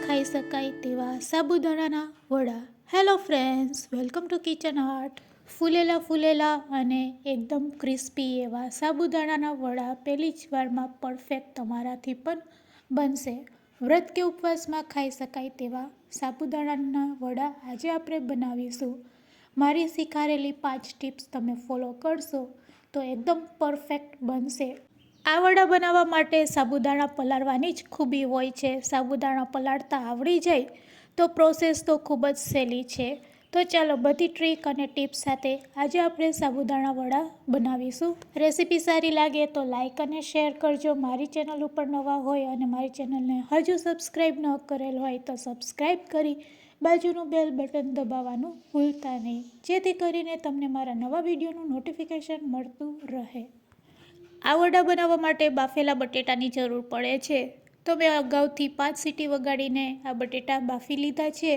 ખાઈ શકાય તેવા સાબુદાણાના વડા. Hello friends, welcome to kitchen art. ફૂલેલા અને એકદમ ક્રિસ્પી એવા સાબુદાણાના વડા પહેલી જ વારમાં પરફેક્ટ તમારાથી પણ બનશે. વ્રત કે ઉપવાસમાં ખાઈ શકાય તેવા સાબુદાણાના વડા આજે આપણે બનાવીશું. મારી શીખારેલી 5 ટિપ્સ તમે ફોલો કરશો તો એકદમ પરફેક્ટ બનશે. આ વડા બનાવવા માટે સાબુદાણા પલાળવાની જ ખૂબી હોય છે. સાબુદાણા પલાળતા આવડી જાય તો પ્રોસેસ તો ખૂબ જ સહેલી છે. તો ચાલો બધી ટ્રીક અને ટિપ્સ સાથે આજે આપણે સાબુદાણા વડા બનાવીશું. રેસીપી સારી લાગે તો લાઇક અને શેર કરજો. મારી ચેનલ ઉપર નવા હોય અને મારી ચેનલને હજુ સબસ્ક્રાઈબ ન કરેલ હોય તો સબસ્ક્રાઈબ કરી બાજુનું બેલ બટન દબાવવાનું ભૂલતા નહીં, જેથી કરીને તમને મારા નવા વિડીયોનું નોટિફિકેશન મળતું રહે. આ વડા બનાવવા માટે બાફેલા બટેટાની જરૂર પડે છે. તો મેં અગાઉથી 5 સીટી વગાડીને આ બટેટા બાફી લીધા છે.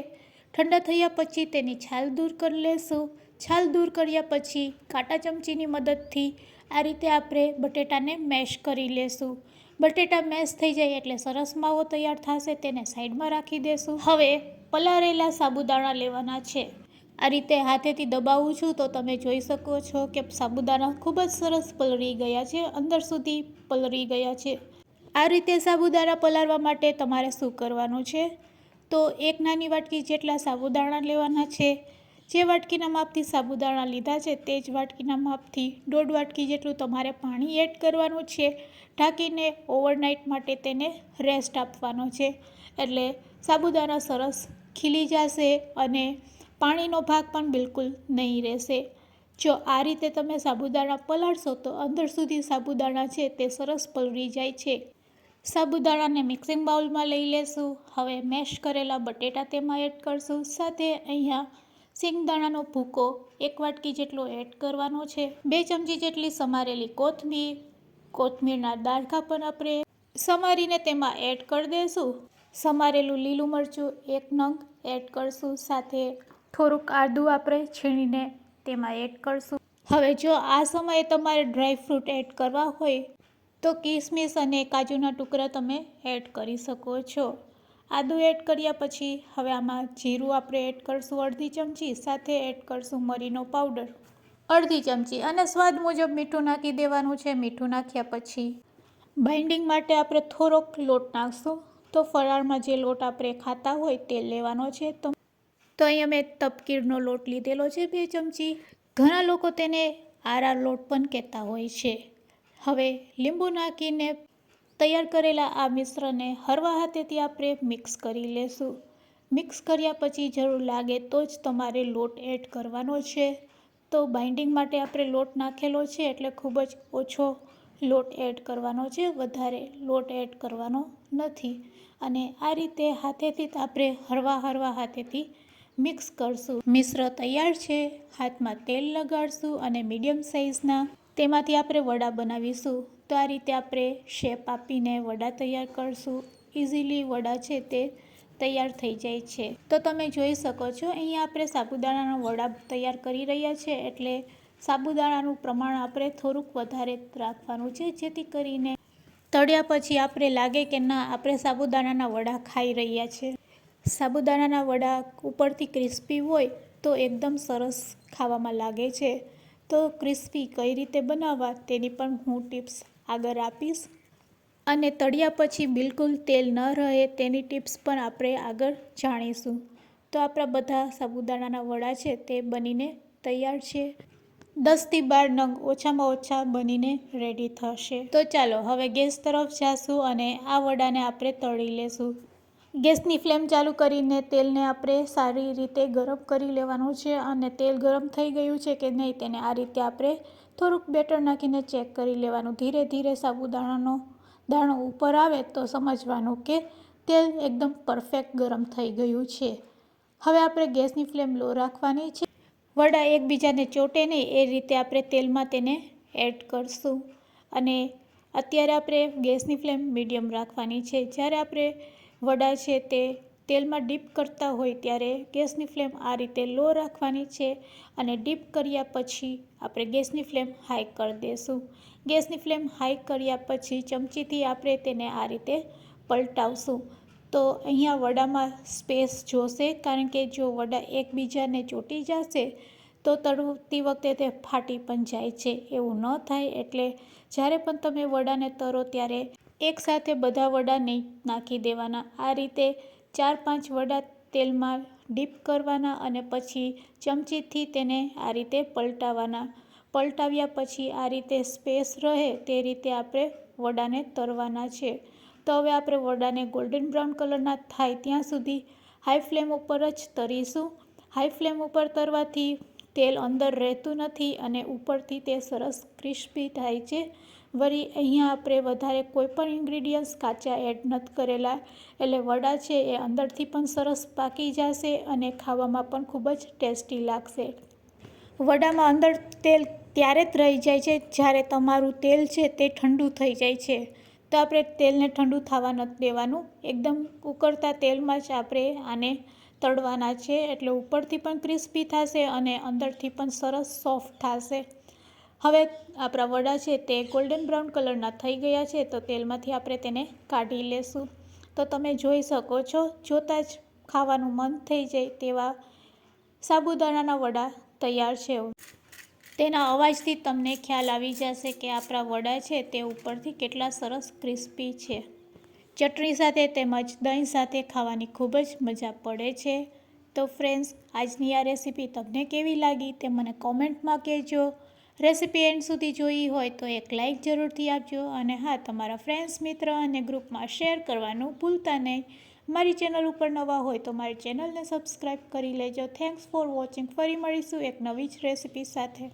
ઠંડા થયા પછી તેની છાલ દૂર કરી લેશું. છાલ દૂર કર્યા પછી કાંટા ચમચીની મદદથી આ રીતે આપણે બટેટાને મેશ કરી લેશું. બટેટા મેશ થઈ જાય એટલે સરસ માવો તૈયાર થશે, તેને સાઈડમાં રાખી દેશું. હવે પલાળેલા સાબુદાણા લેવાના છે. આ રીતે હાથેથી દબાવું છું તો તમે જોઈ શકો છો કે સાબુદાણા ખૂબ જ સરસ પલળી ગયા છે, અંદર સુધી પલળી ગયા છે. આ રીતે સાબુદાણા પલાળવા માટે તમારે શું કરવાનું છે, તો એક નાની વાટકી જેટલા સાબુદાણા લેવાના છે. જે વાટકીના માપથી સાબુદાણા લીધા છે તે જ વાટકીના માપથી 1.5 વાટકી જેટલું તમારે પાણી એડ કરવાનું છે. ઢાંકીને ઓવરનાઇટ માટે તેને રેસ્ટ આપવાનો છે, એટલે સાબુદાણા સરસ ખીલી જશે અને પાણીનો ભાગ પણ બિલકુલ નહીં રહેશે. જો આ રીતે તમે સાબુદાણા પલાળશો તો અંદર સુધી સાબુદાણા છે તે સરસ પલળી જાય છે. સાબુદાણાને મિક્સિંગ બાઉલમાં લઈ લેશું. હવે મેશ કરેલા બટેટા તેમાં એડ કરશું. સાથે અહીંયા સિંગદાણાનો ભૂકો 1 વાટકી જેટલો એડ કરવાનો છે. 2 ચમચી જેટલી સમારેલી કોથમીરના દાળકા પણ આપણે સમારીને તેમાં એડ કરી દઈશું. સમારેલું લીલું મરચું 1 નંગ એડ કરશું. સાથે થોડુંક આદું આપણે છીણીને તેમાં એડ કરશું. હવે જો આ સમયે તમારે ડ્રાયફ્રૂટ એડ કરવા હોય તો કિસમિસ અને કાજુના ટુકડા તમે એડ કરી શકો છો. આદું એડ કર્યા પછી હવે આમાં જીરું આપણે એડ કરશું 1/2 ચમચી. સાથે એડ કરશું મરીનો પાવડર 1/2 ચમચી અને સ્વાદ મુજબ મીઠું નાખી દેવાનું છે. મીઠું નાખ્યા પછી બાઇન્ડિંગ માટે આપણે થોડોક લોટ નાખશું. તો ફરાળમાં જે લોટ આપણે ખાતા હોય તે લેવાનો છે. તો અહીંયા મેં તપકીરનો લોટ લીધેલો છે 2 ચમચી. ઘણા લોકો તેને આરા લોટ પણ કહેતા હોય છે. હવે લીંબુ નાખીને તૈયાર કરેલા આ મિશ્રણને હળવા હાથેથી આપણે મિક્સ કરી લેશું. મિક્સ કર્યા પછી જરૂર લાગે તો જ તમારે લોટ એડ કરવાનો છે. તો બાઇન્ડિંગ માટે આપણે લોટ નાખેલો છે એટલે ખૂબ જ ઓછો લોટ એડ કરવાનો છે, વધારે લોટ એડ કરવાનો નથી. અને આ રીતે હાથેથી આપણે હળવા હાથેથી મિક્સ કરશું. મિશ્ર તૈયાર છે. હાથમાં તેલ લગાડશું અને મીડિયમ સાઇઝના તેમાંથી આપણે વડા બનાવીશું. તો આ રીતે આપણે શેપ આપીને વડા તૈયાર કરશું. ઇઝીલી વડા છે તે તૈયાર થઈ જાય છે. તો તમે જોઈ શકો છો અહીંયા આપણે સાબુદાણાના વડા તૈયાર કરી રહ્યા છે, એટલે સાબુદાણાનું પ્રમાણ આપણે થોડુંક વધારે રાખવાનું છે, જેથી કરીને તળ્યા પછી આપણે લાગે કે ના, આપણે સાબુદાણાના વડા ખાઈ રહ્યા છે. સાબુદાણાના વડા ઉપરથી ક્રિસ્પી હોય તો એકદમ સરસ ખાવામાં લાગે છે. તો ક્રિસ્પી કઈ રીતે બનાવવા તેની પણ હું ટિપ્સ આગળ આપીશ, અને તળ્યા પછી બિલકુલ તેલ ન રહે તેની ટિપ્સ પણ આપણે આગળ જાણીશું. તો આપણા બધા સાબુદાણાના વડા છે તે બનીને તૈયાર છે. 10થી 12 નંગ ઓછામાં ઓછા બનીને રેડી થશે. તો ચાલો હવે ગેસ તરફ જાશું અને આ વડાને આપણે તળી લેશું. ગેસની ફ્લેમ ચાલુ કરીને તેલને આપણે સારી રીતે ગરમ કરી લેવાનું છે. અને તેલ ગરમ થઈ ગયું છે કે નહીં તેને આ રીતે આપણે થોડુંક બેટર નાખીને ચેક કરી લેવાનું. ધીરે ધીરે સાબુદાણાનો દાણો ઉપર આવે તો સમજવાનું કે તેલ એકદમ પરફેક્ટ ગરમ થઈ ગયું છે. હવે આપણે ગેસની ફ્લેમ લો રાખવાની છે. વડા એકબીજાને ચોટે નહીં એ રીતે આપણે તેલમાં તેને એડ કરશું. અને અત્યારે આપણે ગેસની ફ્લેમ મીડિયમ રાખવાની છે. જ્યારે આપણે વડા છે તે તેલમાં ડીપ કરતા હોય ત્યારે ગેસની ફ્લેમ આ રીતે લો રાખવાની છે. અને ડીપ કર્યા પછી આપણે ગેસની ફ્લેમ હાઈ કરી દઈશું. ગેસની ફ્લેમ હાઈ કર્યા પછી ચમચીથી આપણે તેને આ રીતે પલટાવશું. તો અહીંયા વડામાં સ્પેસ જોશે, કારણ કે જો વડા એકબીજાને ચોંટી જશે તો તળતી વખતે તે ફાટી પણ જાય છે. એવું ન થાય એટલે જ્યારે પણ તમે વડાને તળો ત્યારે એકસાથે બધા વડા નહીં નાખી દેવાના. આ રીતે 4-5 વડા તેલમાં ડીપ કરવાના અને પછી ચમચીથી તેને આ રીતે પલટાવવાના. પલટાવ્યા પછી આ રીતે સ્પેસ રહે તે રીતે આપણે વડાને તળવાના છે. તો હવે આપણે વડાને ગોલ્ડન બ્રાઉન કલરના થાય ત્યાં સુધી હાઈ ફ્લેમ ઉપર જ તળીશું. હાઈ ફ્લેમ ઉપર તળવાથી તેલ અંદર રહેતું નથી અને ઉપરથી તે સરસ ક્રિસ્પી થાય છે. વળી અહીંયા આપણે વધારે કોઈ પણ ઇન્ગ્રીડિયન્ટ્સ કાચા એડ નથી કરેલા, એટલે વડા છે એ અંદરથી પણ સરસ પાકી જશે અને ખાવામાં પણ ખૂબ જ ટેસ્ટી લાગશે. વડામાં અંદર તેલ ત્યારે જ રહી જાય છે જ્યારે તમારું તેલ છે તે ઠંડુ થઈ જાય છે. તો આપણે તેલને ઠંડુ થવા નથી દેવાનું, એકદમ ઉકળતા તેલમાં જ આપણે આને તળવાના છે, એટલે ઉપરથી પણ ક્રિસ્પી થશે અને અંદરથી પણ સરસ સોફ્ટ થશે. હવે આપણા વડા છે તે ગોલ્ડન બ્રાઉન કલરના થઈ ગયા છે, તો તેલમાંથી આપણે તેને કાઢી લેશું. તો તમે જોઈ શકો છો, જોતાં જ ખાવાનું મન થઈ જાય તેવા સાબુદાણાના વડા તૈયાર છે. તેના અવાજથી તમને ખ્યાલ આવી જશે કે આપણા વડા છે તે ઉપરથી કેટલા સરસ ક્રિસ્પી છે. ચટણી સાથે તેમજ દહીં સાથે ખાવાની ખૂબ જ મજા પડે છે. તો ફ્રેન્ડ્સ, આજની આ રેસીપી તમને કેવી લાગી તે મને કોમેન્ટમાં કહેજો. રેસીપી એન્ડ સુધી જોઈ હોય તો એક લાઇક જરૂરથી આપજો અને હા, તમારા ફ્રેન્ડ્સ, મિત્ર અને ગ્રુપમાં શેર કરવાનું ભૂલતા નહીં. મારી ચેનલ ઉપર નવા હોય તો મારી ચેનલને સબસ્ક્રાઈબ કરી લેજો. Thanks for watching. ફરી મળીશું એક નવી જ રેસીપી સાથે.